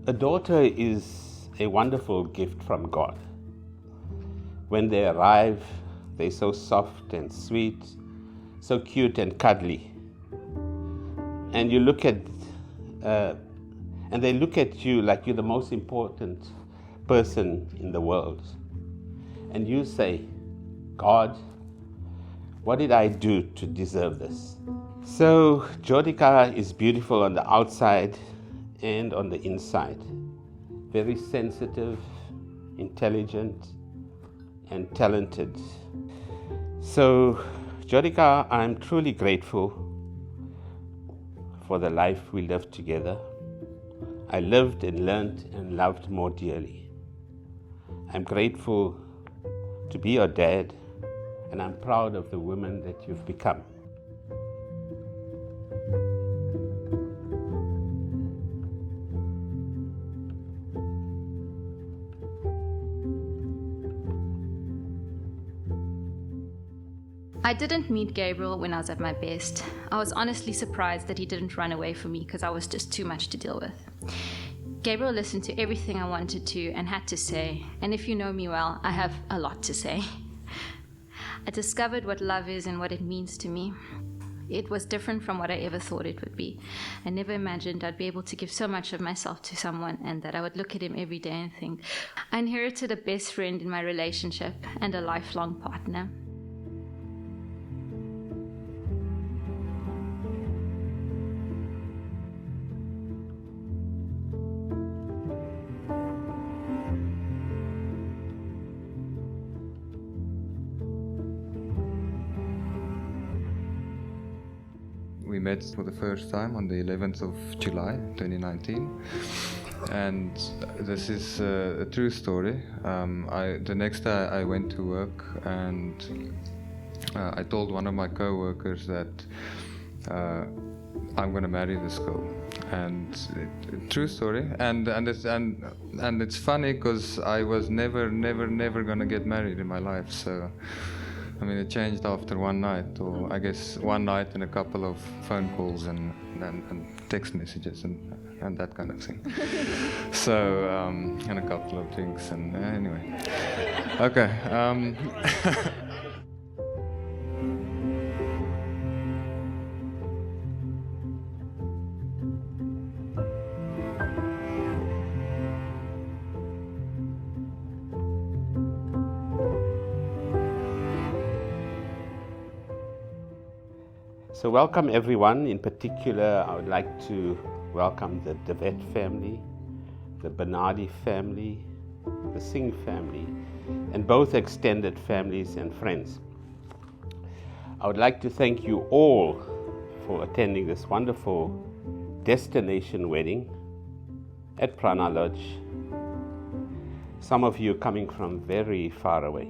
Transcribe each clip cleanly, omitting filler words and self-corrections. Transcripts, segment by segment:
A daughter is a wonderful gift from God. When they arrive, they're so soft and sweet, so cute and cuddly. And you look at, and they look at you like you're the most important person in the world. And you say, God, what did I do to deserve this? So Jyotika is beautiful on the outside and on the inside. Very sensitive, intelligent, and talented. So Jyotika, I'm truly grateful for the life we lived together. I lived and learned and loved more dearly. I'm grateful to be your dad, and I'm proud of the woman that you've become. I didn't meet Gabriel when I was at my best. I was honestly surprised that he didn't run away from me because I was just too much to deal with. Gabriel listened to everything I wanted to and had to say, and if you know me well, I have a lot to say. I discovered what love is and what it means to me. It was different from what I ever thought it would be. I never imagined I'd be able to give so much of myself to someone and that I would look at him every day and think, I inherited a best friend in my relationship and a lifelong partner. We met for the first time on the 11th of July 2019, and this is a true story. The next day I went to work and I told one of my co-workers that I'm going to marry this girl, and true story. And it's funny because I was never going to get married in my life. So I mean, it changed after one night, or I guess one night and a couple of phone calls and text messages and that kind of thing. So, and a couple of drinks, and anyway. Okay. So welcome everyone. In particular, I would like to welcome the Devet family, the Bernardi family, the Singh family, and both extended families and friends. I would like to thank you all for attending this wonderful destination wedding at Prana Lodge. Some of you coming from very far away.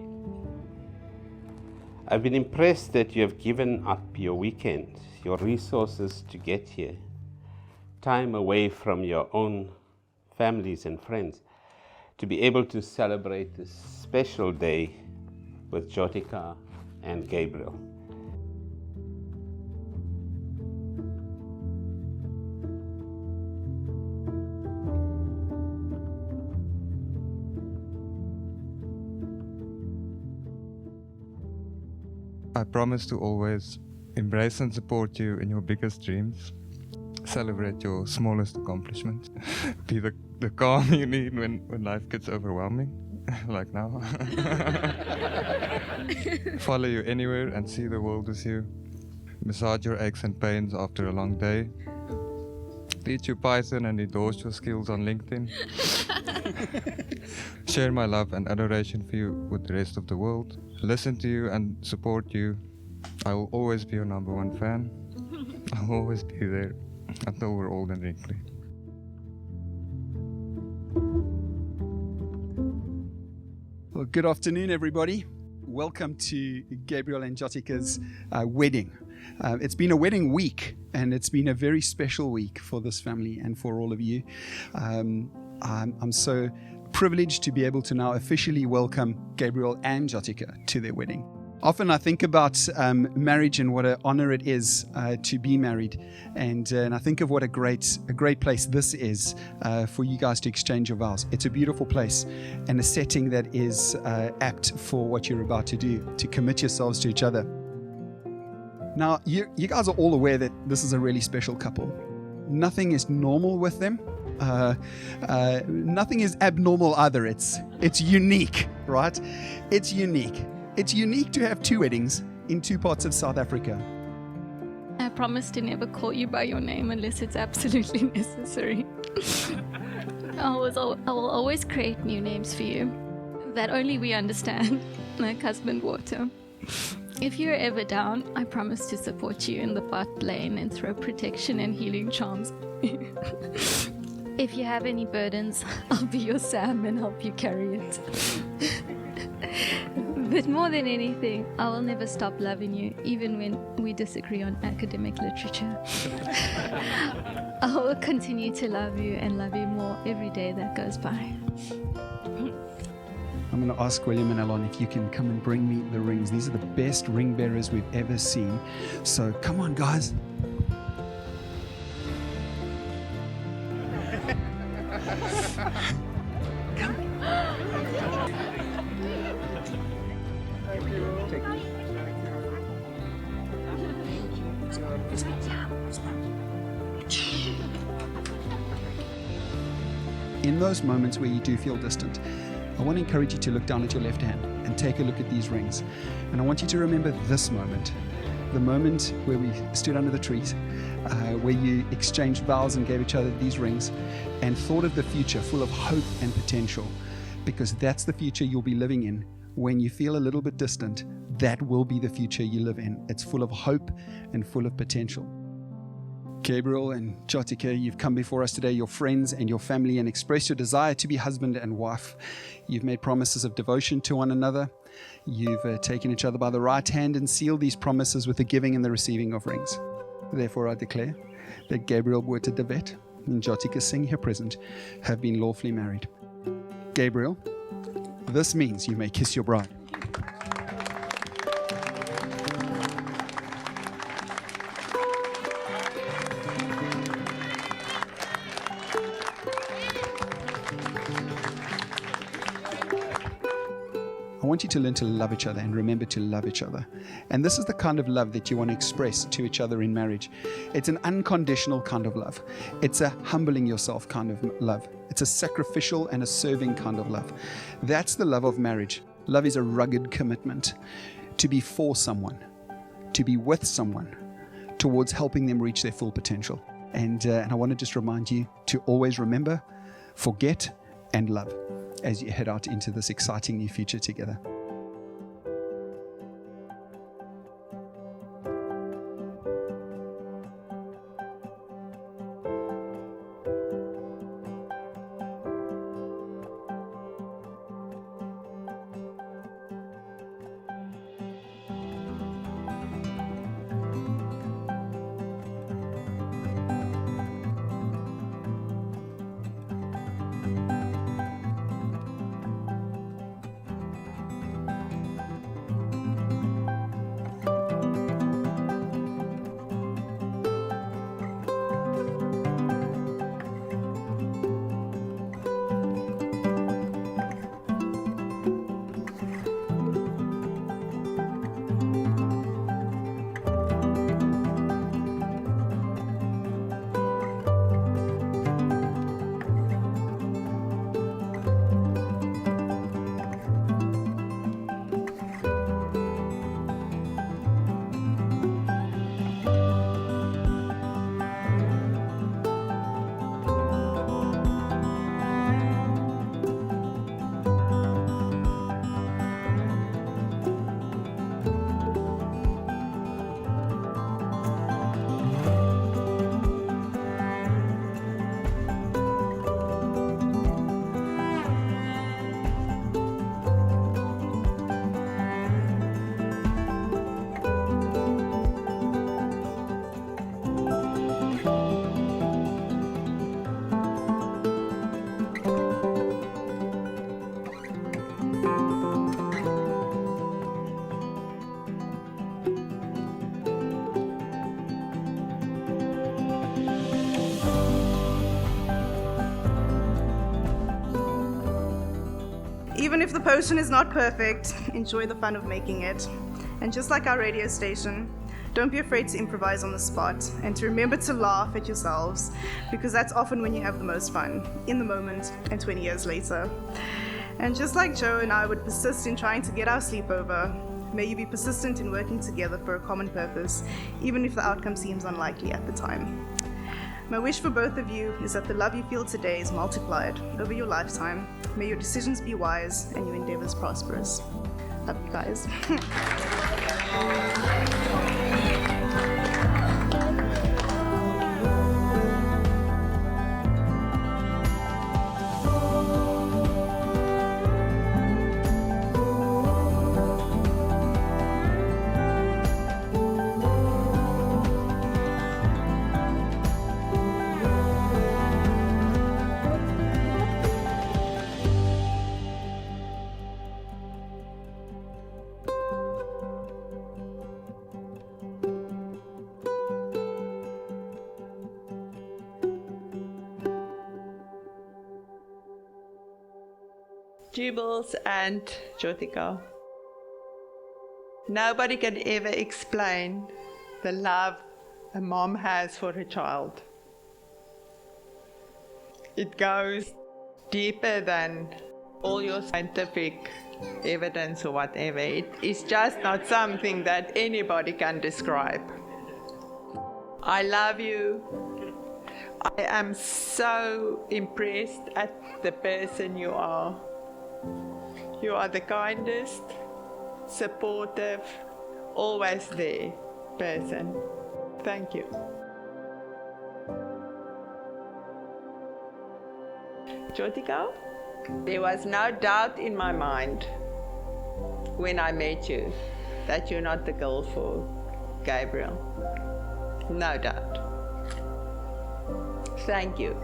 I've been impressed that you have given up your weekend, your resources to get here, time away from your own families and friends, to be able to celebrate this special day with Jyotika and Gabriel. I promise to always embrace and support you in your biggest dreams, celebrate your smallest accomplishments, be the calm you need when life gets overwhelming, like now. Follow you anywhere and see the world with you, massage your aches and pains after a long day, teach you Python and endorse your skills on LinkedIn, share my love and adoration for you with the rest of the world, listen to you and support you. I will always be your number one fan. I'll always be there until we're old and wrinkly. Well, good afternoon, everybody. Welcome to Gabriel and Jyotika's wedding. It's been a wedding week, and it's been a very special week for this family and for all of you. I'm so privileged to be able to now officially welcome Gabriel and Jyotika to their wedding. Often I think about marriage and what an honor it is to be married, and I think of what a great place this is for you guys to exchange your vows. It's a beautiful place and a setting that is apt for what you're about to do, to commit yourselves to each other. Now, you guys are all aware that this is a really special couple. Nothing is normal with them. Nothing is abnormal either. It's unique, right? It's unique. It's unique to have two weddings in two parts of South Africa. I promise to never call you by your name unless it's absolutely necessary. I will always create new names for you that only we understand, like husband water. If you're ever down, I promise to support you in the path lane and throw protection and healing charms. If you have any burdens, I'll be your Sam and help you carry it. But more than anything, I will never stop loving you, even when we disagree on academic literature. I will continue to love you and love you more every day that goes by. I'm going to ask William and Alon if you can come and bring me the rings. These are the best ring bearers we've ever seen. So come on, guys. In those moments where you do feel distant, I want to encourage you to look down at your left hand and take a look at these rings. And I want you to remember this moment, the moment where we stood under the trees, where you exchanged vows and gave each other these rings and thought of the future full of hope and potential, because that's the future you'll be living in. When you feel a little bit distant, that will be the future you live in. It's full of hope and full of potential. Gabriel and Jyotika, you've come before us today, your friends and your family, and expressed your desire to be husband and wife. You've made promises of devotion to one another. You've taken each other by the right hand and sealed these promises with the giving and the receiving of rings. Therefore, I declare that Gabriel Buerta de Wet and Jyotika Singh here present have been lawfully married. Gabriel, this means you may kiss your bride. I want you to learn to love each other and remember to love each other. And this is the kind of love that you want to express to each other in marriage. It's an unconditional kind of love. It's a humbling yourself kind of love. It's a sacrificial and a serving kind of love. That's the love of marriage. Love is a rugged commitment to be for someone, to be with someone, towards helping them reach their full potential. And I want to just remind you to always remember, forget, and love as you head out into this exciting new future together. Even if the potion is not perfect, enjoy the fun of making it. And just like our radio station, don't be afraid to improvise on the spot and to remember to laugh at yourselves, because that's often when you have the most fun, in the moment and 20 years later. And just like Joe and I would persist in trying to get our sleepover, may you be persistent in working together for a common purpose, even if the outcome seems unlikely at the time. My wish for both of you is that the love you feel today is multiplied over your lifetime. May your decisions be wise and your endeavors prosperous. Love you guys. Jubles and Jyotika. Nobody can ever explain the love a mom has for her child. It goes deeper than all your scientific evidence or whatever. It is just not something that anybody can describe. I love you. I am so impressed at the person you are. You are the kindest, supportive, always there person. Thank you. Jyotika, there was no doubt in my mind when I met you that you're not the girl for Gabriel. No doubt. Thank you.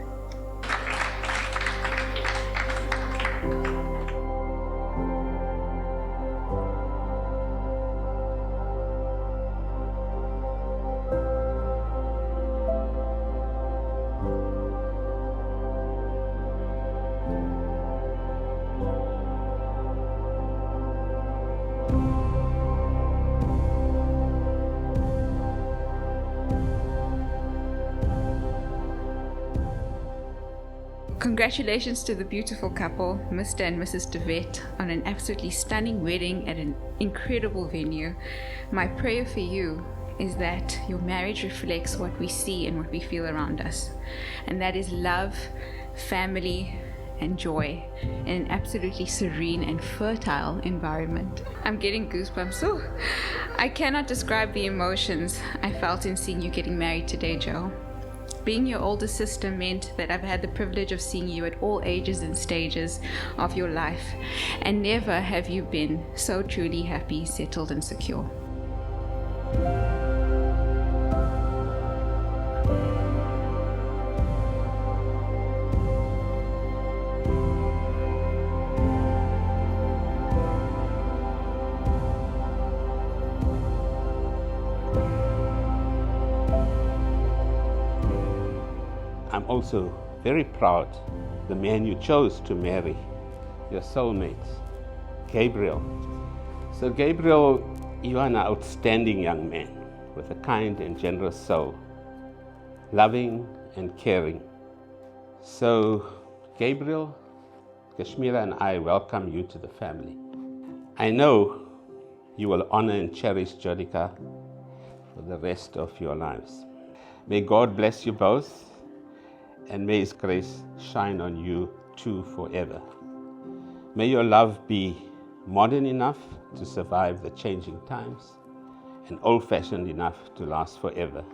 Congratulations to the beautiful couple, Mr. and Mrs. DeVette, on an absolutely stunning wedding at an incredible venue. My prayer for you is that your marriage reflects what we see and what we feel around us, and that is love, family, and joy in an absolutely serene and fertile environment. I'm getting goosebumps. Oh, I cannot describe the emotions I felt in seeing you getting married today, Joe. Being your older sister meant that I've had the privilege of seeing you at all ages and stages of your life, and never have you been so truly happy, settled, and secure. I'm also very proud the man you chose to marry, your soulmate, Gabriel. So Gabriel, you are an outstanding young man with a kind and generous soul, loving and caring. So Gabriel, Kashmira and I welcome you to the family. I know you will honor and cherish Jyotika for the rest of your lives. May God bless you both, and may His grace shine on you two forever. May your love be modern enough to survive the changing times and old-fashioned enough to last forever.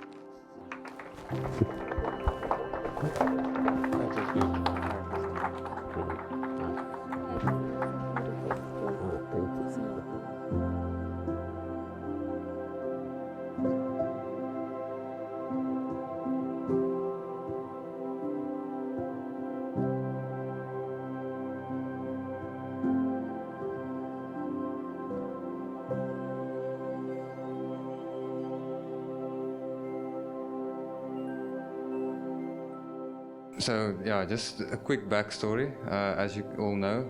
So yeah, just a quick backstory. As you all know,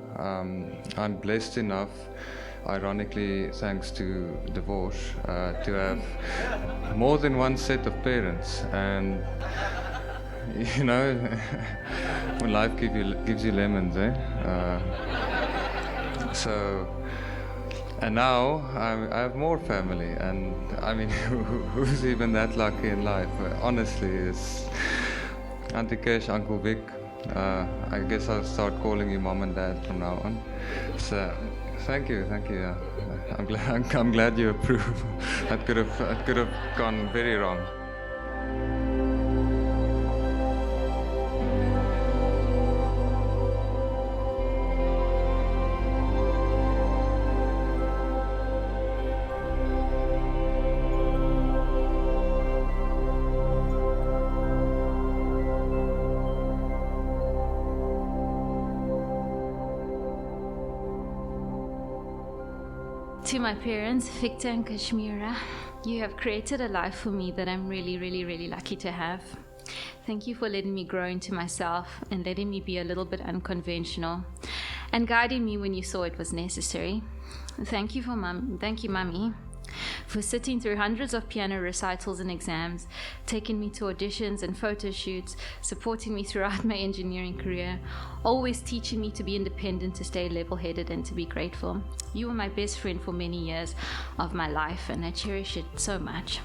I'm blessed enough, ironically thanks to divorce, to have more than one set of parents. And you know, when life gives you lemons, eh? And now I have more family, and I mean, who's even that lucky in life? Honestly, it's Auntie Kesh, Uncle Vic. I guess I'll start calling you Mom and Dad from now on. So, thank you. Yeah. I'm glad you approve. That could have gone very wrong. To my parents, Victor and Kashmira, you have created a life for me that I'm really, really, really lucky to have. Thank you for letting me grow into myself and letting me be a little bit unconventional and guiding me when you saw it was necessary. Thank you, Mummy, for sitting through hundreds of piano recitals and exams, taking me to auditions and photo shoots, supporting me throughout my engineering career, always teaching me to be independent, to stay level-headed, and to be grateful. You were my best friend for many years of my life, and I cherish it so much.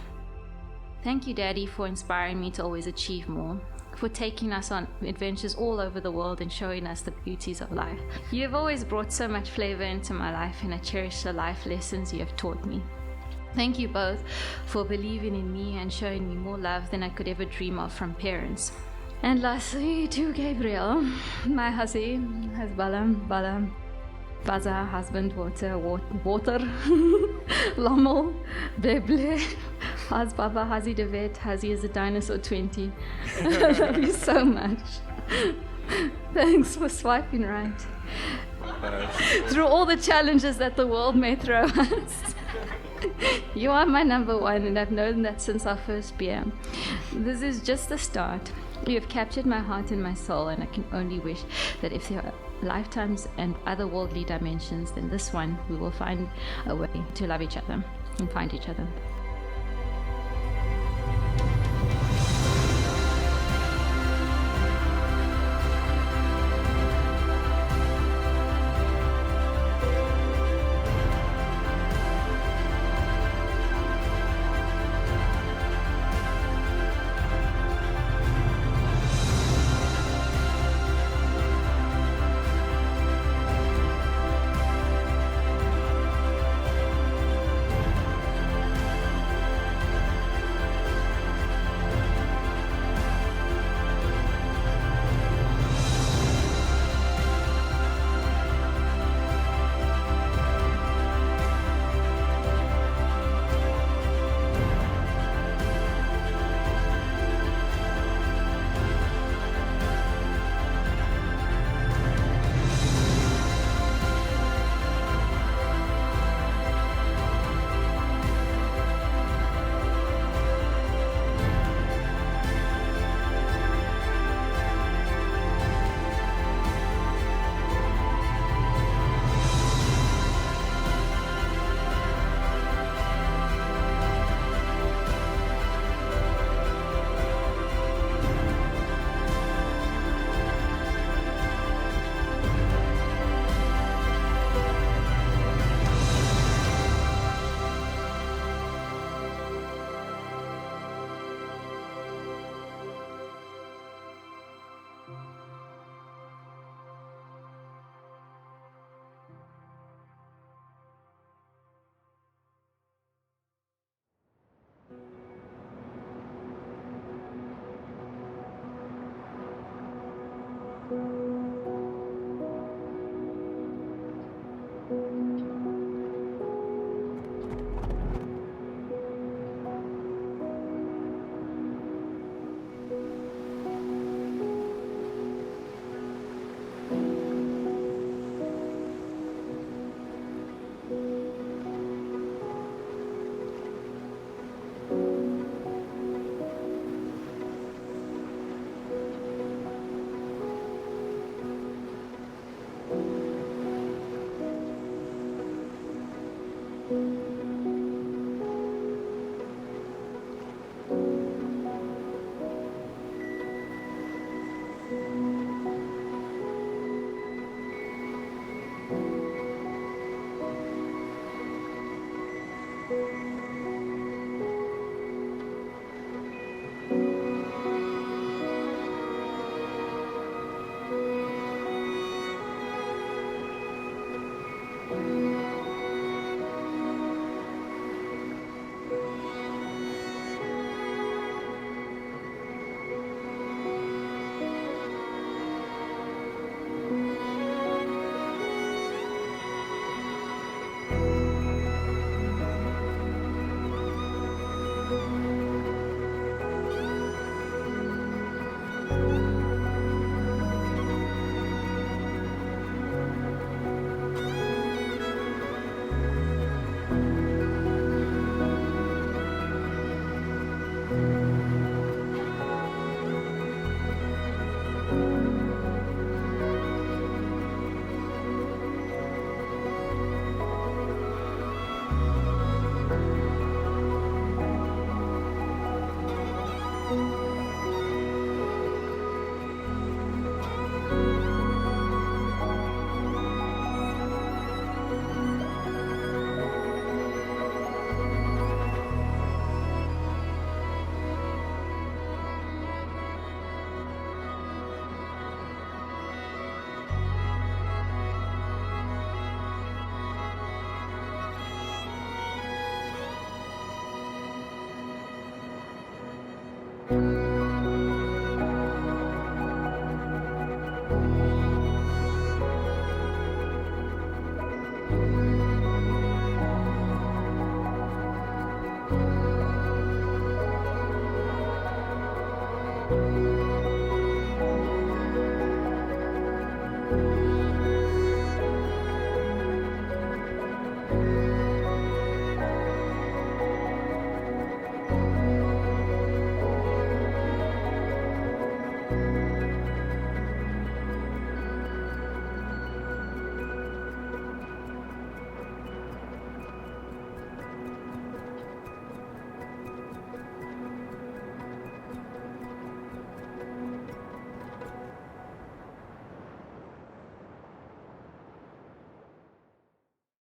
Thank you, Daddy, for inspiring me to always achieve more, for taking us on adventures all over the world and showing us the beauties of life. You have always brought so much flavor into my life, and I cherish the life lessons you have taught me. Thank you both for believing in me and showing me more love than I could ever dream of from parents. And lastly, to Gabriel, my hussy, has Balam, Baza, husband, water, Lommel, Beble, Haz Baba, Hazi Devet, Hazi is a dinosaur 20. I love you so much. Thanks for swiping right. Through all the challenges that the world may throw us. You are my number one, and I've known that since our first beer. This is just the start. You have captured my heart and my soul, and I can only wish that if there are lifetimes and otherworldly dimensions, then this one, we will find a way to love each other and find each other.